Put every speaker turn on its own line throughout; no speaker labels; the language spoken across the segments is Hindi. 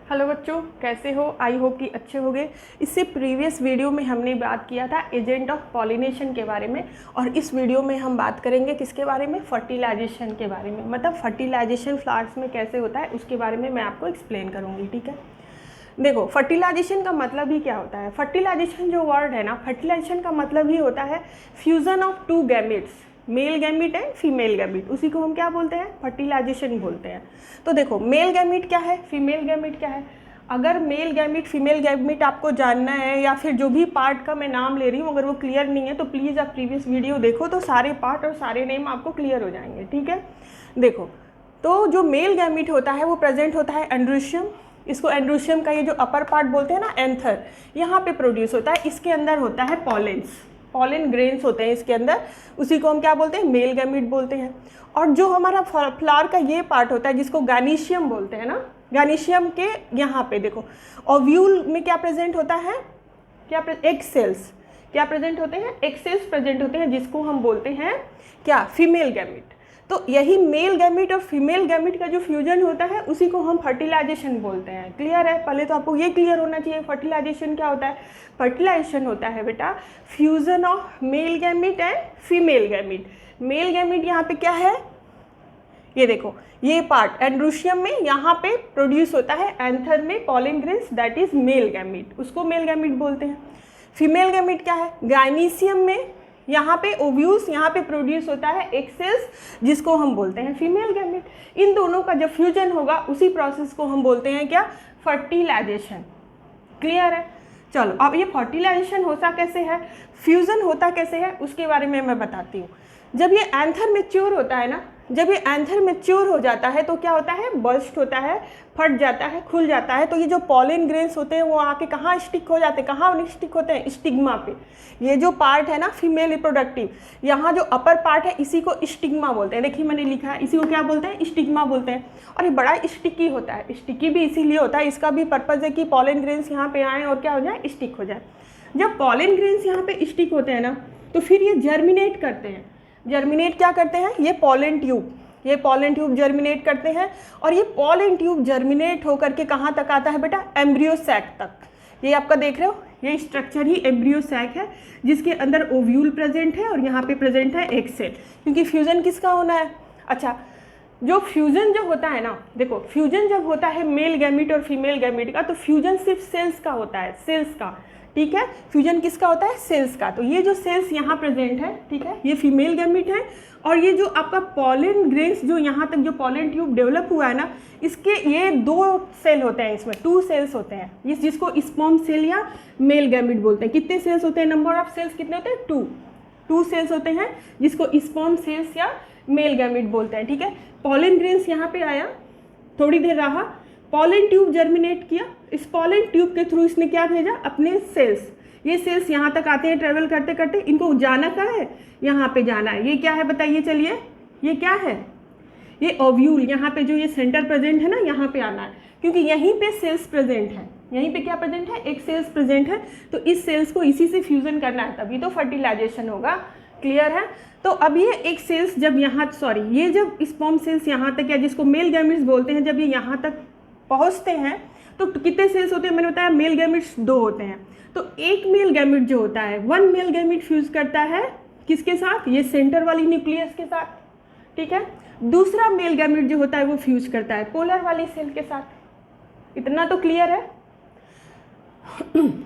हेलो बच्चों, कैसे हो? आई होप कि अच्छे होंगे। इससे प्रीवियस वीडियो में हमने बात किया था एजेंट ऑफ पॉलिनेशन के बारे में, और इस वीडियो में हम बात करेंगे किसके बारे में? फर्टिलाइजेशन के बारे में। मतलब फर्टिलाइजेशन फ्लावर्स में कैसे होता है उसके बारे में मैं आपको एक्सप्लेन करूँगी। ठीक है, देखो फर्टिलाइजेशन का मतलब ही क्या होता है। फर्टिलाइजेशन जो वर्ड है ना, फर्टिलाइजेशन का मतलब ही होता है fusion of two gametes, male gamete and female gamete. उसी को हम क्या बोलते हैं? फर्टिलाइजेशन बोलते हैं। तो देखो मेल गैमिट क्या है, फीमेल गैमिट क्या है। अगर मेल गैमिट फीमेल गैमिट आपको जानना है, या फिर जो भी पार्ट का मैं नाम ले रही हूँ अगर वो क्लियर नहीं है तो प्लीज़ आप प्रीवियस वीडियो देखो, तो सारे पार्ट और सारे नेम आपको क्लियर हो जाएंगे। ठीक है, देखो तो जो मेल गैमिट होता है वो प्रेजेंट होता है एंड्रोशियम। इसको एंड्रोशियम का ये जो अपर पार्ट बोलते हैं ना, एंथर, यहाँ पे प्रोड्यूस होता है। इसके अंदर होता है पॉलेंस, पॉलन ग्रेन्स होते हैं इसके अंदर, उसी को हम क्या बोलते हैं? मेल गैमिट बोलते हैं। और जो हमारा फ्लावर का ये पार्ट होता है जिसको गैनीशियम बोलते हैं ना, गैनीशियम के यहाँ पे देखो ओव्यूल में क्या प्रेजेंट होता है? क्या एग सेल्स क्या प्रेजेंट होते हैं? एग सेल्स प्रेजेंट होते हैं, जिसको हम बोलते हैं क्या? Female gamete. तो यही मेल गैमिट और फीमेल गैमिट का जो फ्यूजन होता है उसी को हम फर्टिलाइजेशन बोलते हैं। क्लियर है? पहले तो आपको ये क्लियर होना चाहिए फर्टिलाइजेशन क्या होता है। फर्टिलाइजेशन होता है बेटा fusion of male gamete and female gamete. Male gamete यहाँ पे क्या है? ये देखो ये पार्ट एंड्रोशियम में यहाँ पे प्रोड्यूस होता है, एंथर में pollen grains, that is male gamete, उसको मेल गैमिट बोलते हैं। फीमेल गैमिट क्या है? गाइनीशियम में यहाँ पे ओव्यूल्स, यहाँ पे प्रोड्यूस होता है एग सेल्स, जिसको हम बोलते हैं फीमेल गैमिट। इन दोनों का जब फ्यूजन होगा उसी प्रोसेस को हम बोलते हैं क्या? फर्टिलाइजेशन। क्लियर है? चलो अब ये फर्टिलाइजेशन होता कैसे है, फ्यूजन होता कैसे है, उसके बारे में मैं बताती हूँ। जब ये एंथर मैच्योर होता है ना, जब ये एंथर मैच्योर हो जाता है तो क्या होता है? बर्स्ट होता है, फट जाता है, खुल जाता है। तो ये जो पॉलन ग्रेन्स होते हैं वो आके कहाँ स्टिक हो जाते हैं? कहाँ स्टिक होते हैं? स्टिग्मा पे। ये जो पार्ट है ना फीमेल रिप्रोडक्टिव, यहाँ जो अपर पार्ट है इसी को स्टिग्मा बोलते हैं। देखिए मैंने लिखा है, इसी को क्या बोलते हैं? स्टिग्मा बोलते हैं। और ये बड़ा स्टिकी होता है। स्टिकी भी इसीलिए होता है, इसका भी पर्पज़ है कि पॉलन ग्रेन्स यहाँ पे आएँ और क्या हो जाए? स्टिक हो जाए। जब पॉलन ग्रेन्स यहाँ पे स्टिक होते हैं ना तो फिर ये जर्मिनेट करते हैं। जर्मिनेट क्या करते हैं? ये पॉलन ट्यूब जर्मिनेट करते हैं। और ये पॉलन ट्यूब जर्मिनेट होकर के कहाँ तक आता है बेटा? एम्ब्रियो सैक तक। ये आपका देख रहे हो, ये स्ट्रक्चर ही एम्ब्रियो सैक है, जिसके अंदर ओव्यूल प्रेजेंट है और यहाँ पे प्रेजेंट है एग सेल। क्योंकि फ्यूजन किसका होना है? अच्छा, जो फ्यूजन जो होता है ना, देखो फ्यूजन जब होता है मेल गैमिट और फीमेल गैमिट का, तो फ्यूजन सिर्फ सेल्स का होता है, सेल्स का। ठीक है, फ्यूजन किसका होता है? सेल्स का। तो ये जो सेल्स यहाँ प्रेजेंट है, ठीक है, ये फीमेल गैमिट है। और ये जो आपका पॉलन ग्रेन्स जो यहाँ तक जो पॉलन ट्यूब डेवलप हुआ है ना, इसके ये 2 सेल होते हैं, इसमें 2 सेल्स होते हैं, इस जिसको स्पर्म सेल या मेल गैमिट बोलते हैं। कितने सेल्स होते हैं? नंबर ऑफ सेल्स कितने होते हैं? 2 सेल्स होते हैं, जिसको स्पर्म सेल्स या मेल गैमिट बोलते हैं। ठीक है, पॉलन ग्रेन्स यहाँ पे आया, थोड़ी देर रहा, पॉलन ट्यूब जर्मिनेट किया, इस पॉलन ट्यूब के थ्रू इसने क्या भेजा? अपने सेल्स। ये सेल्स यहाँ तक आते हैं ट्रेवल करते करते, इनको जाना कहाँ है? यहाँ पे जाना है। ये क्या है बताइए? चलिए ये क्या है? ये ओव्यूल, यहाँ पे जो ये सेंटर प्रेजेंट है ना, यहाँ पे आना है, क्योंकि यहीं पे सेल्स प्रेजेंट है। यहीं पे क्या प्रेजेंट है? एक सेल्स प्रेजेंट है। तो इस सेल्स को इसी से फ्यूजन करना है, तभी तो फर्टिलाइजेशन होगा। क्लियर है? तो अब ये एक सेल्स जब यहाँ ये जब स्पर्म सेल्स यहाँ तक, या जिसको मेल गैमिट्स बोलते हैं, जब ये यहाँ तक पहुँचते हैं तो कितने सेल्स होते हैं? मैंने बताया मेल गैमिट्स 2 होते हैं। तो एक मेल गैमिट जो होता है, 1 मेल गैमिट फ्यूज करता है किसके साथ? ये सेंटर वाली न्यूक्लियस के साथ। ठीक है, दूसरा मेल गैमिट जो होता है वो फ्यूज करता है पोलर वाली सेल के साथ। इतना तो क्लियर है?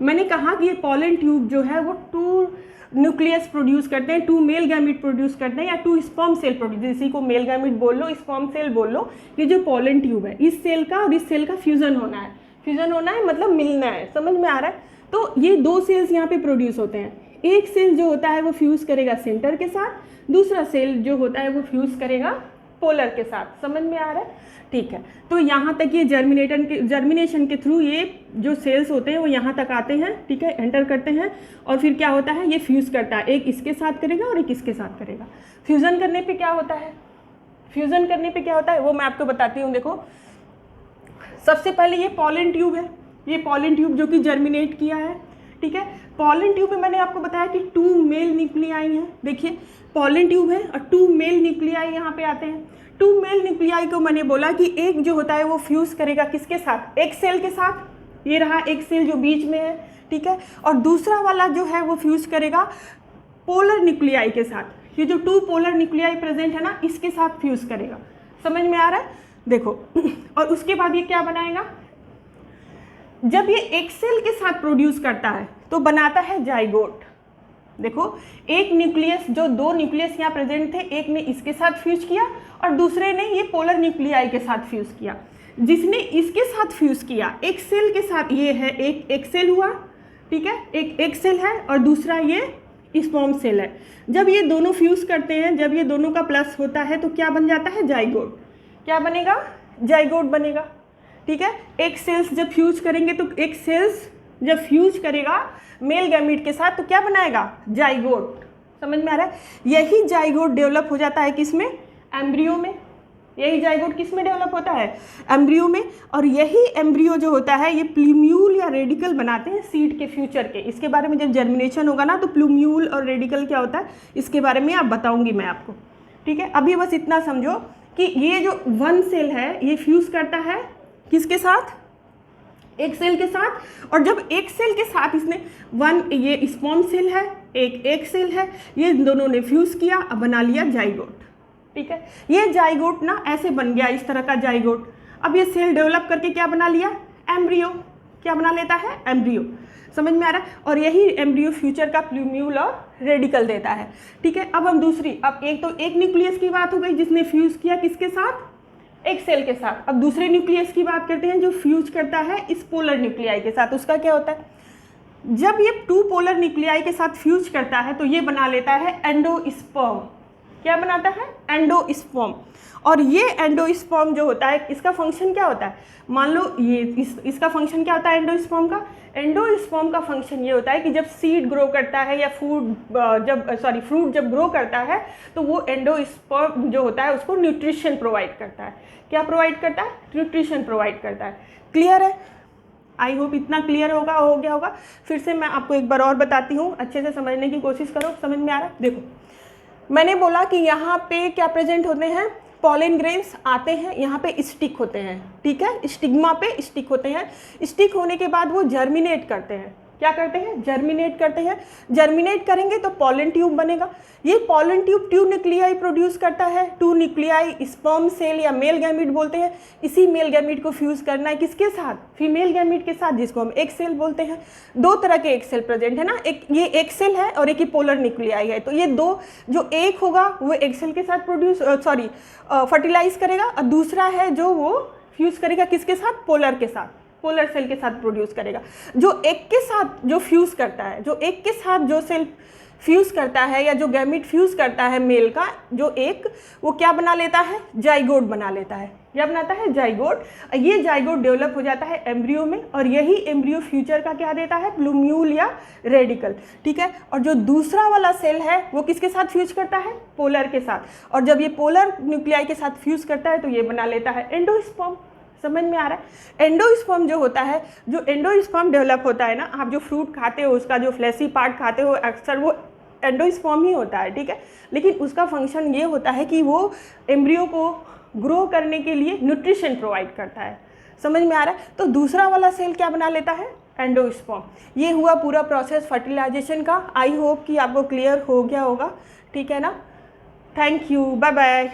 मैंने कहा कि ये पॉलन ट्यूब जो है वो 2 न्यूक्लियस प्रोड्यूस करते हैं, 2 मेल गैमिट प्रोड्यूस करते हैं, या 2 स्पर्म सेल प्रोड्यूस, इसी को मेल गैमिट बोल लो, स्पर्म सेल बोल लो। ये जो पॉलन ट्यूब है, इस सेल का और इस सेल का फ्यूजन होना है। फ्यूजन होना है मतलब मिलना है, समझ में आ रहा है? तो ये 2 सेल्स यहाँ पे प्रोड्यूस होते हैं। एक सेल जो होता है वो फ्यूज करेगा सेंटर के साथ, दूसरा सेल जो होता है वो फ्यूज करेगा पोलर के साथ। समझ में आ रहा है? ठीक है, तो यहाँ तक ये जर्मिनेशन के थ्रू ये जो सेल्स होते हैं वो यहाँ तक आते हैं। ठीक है, एंटर करते हैं, और फिर क्या होता है? ये फ्यूज करता है, एक इसके साथ करेगा और एक इसके साथ करेगा। फ्यूजन करने पे क्या होता है? फ्यूजन करने पे क्या होता है वो मैं आपको बताती हूँ। देखो सबसे पहले ये पॉलन ट्यूब है, ये पॉलन ट्यूब जो कि जर्मिनेट किया है। ठीक है, पॉलन ट्यूब में मैंने आपको बताया कि 2 मेल न्यूक्लियाई हैं। देखिए पॉलन ट्यूब है और 2 मेल न्यूक्लियाई यहाँ पे आते हैं। 2 मेल न्यूक्लियाई को मैंने बोला कि एक जो होता है वो फ्यूज़ करेगा किसके साथ, एक सेल के साथ, ये रहा एक सेल जो बीच में है, ठीक है, और दूसरा वाला जो है वो फ्यूज़ करेगा पोलर न्यूक्लियाई के साथ। ये जो 2 पोलर न्यूक्लियाई प्रेजेंट है ना, इसके साथ फ्यूज़ करेगा। समझ में आ रहा है? देखो और उसके बाद ये क्या बनाएगा, जब ये एक सेल के साथ प्रोड्यूस करता है तो बनाता है जाइगोट। देखो एक न्यूक्लियस, जो 2 न्यूक्लियस यहाँ प्रेजेंट थे, एक ने इसके साथ फ्यूज किया और दूसरे ने ये पोलर न्यूक्लियाई के साथ फ्यूज किया। जिसने इसके साथ फ्यूज किया एक सेल के साथ, ये है एक सेल हुआ, ठीक है, एक सेल है और दूसरा ये स्पर्म सेल है। जब ये दोनों फ्यूज करते हैं, जब ये दोनों का प्लस होता है तो क्या बन जाता है, जाइगोट। क्या बनेगा, जाइगोट बनेगा, ठीक है। एक सेल्स जब फ्यूज करेंगे तो एक सेल्स जब फ्यूज करेगा मेल गैमीट के साथ तो क्या बनाएगा, जाइगोट। समझ में आ रहा है? यही जाइगोट डेवलप हो जाता है किसमें, एम्ब्रियो में। यही जाइगोट किस में डेवलप होता है, एम्ब्रियो में। और यही एम्ब्रियो जो होता है ये प्लूम्यूल या रेडिकल बनाते हैं सीड के फ्यूचर के। इसके बारे में जब जर्मिनेशन होगा ना तो प्लूम्यूल और रेडिकल क्या होता है इसके बारे में आप बताऊंगी मैं आपको, ठीक है। अभी बस इतना समझो कि ये जो 1 सेल है ये फ्यूज करता है किसके साथ, एक सेल के साथ। और जब एक सेल के साथ इसने ये स्पर्म सेल है, एक सेल है, ये दोनों ने फ्यूज किया, अब बना लिया जाइगोट, ठीक है। ये जाइगोट ना ऐसे बन गया, इस तरह का जाइगोट। अब ये सेल डेवलप करके क्या बना लिया, एम्ब्रियो। क्या बना लेता है, एम्ब्रियो। समझ में आ रहा है? और यही एम्ब्रियो फ्यूचर का प्लूम्यूल और रेडिकल देता है, ठीक है। अब हम दूसरी, अब एक तो एक न्यूक्लियस की बात हो गई जिसने फ्यूज किया किसके साथ, एक सेल के साथ। अब दूसरे न्यूक्लियस की बात करते हैं जो फ्यूज करता है इस पोलर न्यूक्लियाई के साथ। उसका क्या होता है, जब ये 2 पोलर न्यूक्लियाई के साथ फ्यूज करता है तो ये बना लेता है एंडोस्पर्म। क्या बनाता है, एंडोस्पर्म। और ये एंडोस्पर्म जो होता है इसका फंक्शन क्या होता है, मान लो ये इसका फंक्शन क्या होता है एंडोस्पर्म का। एंडोस्पर्म का फंक्शन ये होता है कि जब सीड ग्रो करता है या फ्रूट जब ग्रो करता है तो वो एंडोस्पर्म जो होता है उसको न्यूट्रिशन प्रोवाइड करता है। क्या प्रोवाइड करता है, न्यूट्रिशन प्रोवाइड करता है। क्लियर है? आई होप इतना क्लियर हो गया होगा। फिर से मैं आपको एक बार और बताती हूँ, अच्छे से समझने की कोशिश करो। समझ में आ रहा है? देखो मैंने बोला कि यहाँ पे क्या प्रेजेंट होते हैं, पॉलन ग्रेन्स आते हैं, यहाँ पे स्टिक होते हैं, ठीक है, स्टिग्मा पे स्टिक होते हैं। स्टिक होने के बाद वो जर्मिनेट करते हैं। क्या करते हैं, जर्मिनेट करते हैं। जर्मिनेट करेंगे तो पॉलन ट्यूब बनेगा। ये पॉलन ट्यूब 2 न्यूक्लियाई प्रोड्यूस करता है। 2 न्यूक्लियाई स्पर्म सेल या मेल गैमीट बोलते हैं। इसी मेल गैमीट को फ्यूज करना है किसके साथ, फीमेल गैमीट के साथ, जिसको हम एक सेल बोलते हैं। 2 तरह के एक सेल प्रेजेंट है ना, एक ये एक सेल है और एक ही पोलर न्यूक्लियाई है। तो ये 2 जो एक होगा वो एक सेल के साथ फर्टिलाइज करेगा और दूसरा है जो वो फ्यूज करेगा किसके साथ, पोलर के साथ, पोलर सेल के साथ प्रोड्यूस करेगा। जो एक के साथ जो फ्यूज करता है, जो एक के साथ जो सेल फ्यूज करता है या जो गैमीट फ्यूज करता है मेल का, जो एक वो क्या बना लेता है, जाइगोट बना लेता है। क्या बनाता है, जाइगोट। ये जाइगोट डेवलप हो जाता है एम्ब्रियो में और यही एम्ब्रियो फ्यूचर का क्या देता है, प्लूम्यूल या रेडिकल, ठीक है। और जो दूसरा वाला सेल है वो किसके साथ फ्यूज करता है, पोलर के साथ। और जब ये पोलर न्यूक्लियाई के साथ फ्यूज करता है तो ये बना लेता है एंडोस्पर्म। समझ में आ रहा है? एंडोस्पर्म जो होता है, जो एंडोस्पर्म डेवलप होता है ना, आप जो फ्रूट खाते हो उसका जो फ्लैशी पार्ट खाते हो अक्सर वो एंडोस्पर्म ही होता है, ठीक है। लेकिन उसका फंक्शन ये होता है कि वो एम्ब्रियो को ग्रो करने के लिए न्यूट्रिशन प्रोवाइड करता है। समझ में आ रहा है? तो दूसरा वाला सेल क्या बना लेता है, एंडोस्पर्म। ये हुआ पूरा प्रोसेस फर्टिलाइजेशन का। आई होप कि आपको क्लियर हो गया होगा, ठीक है ना। Thank you, bye bye.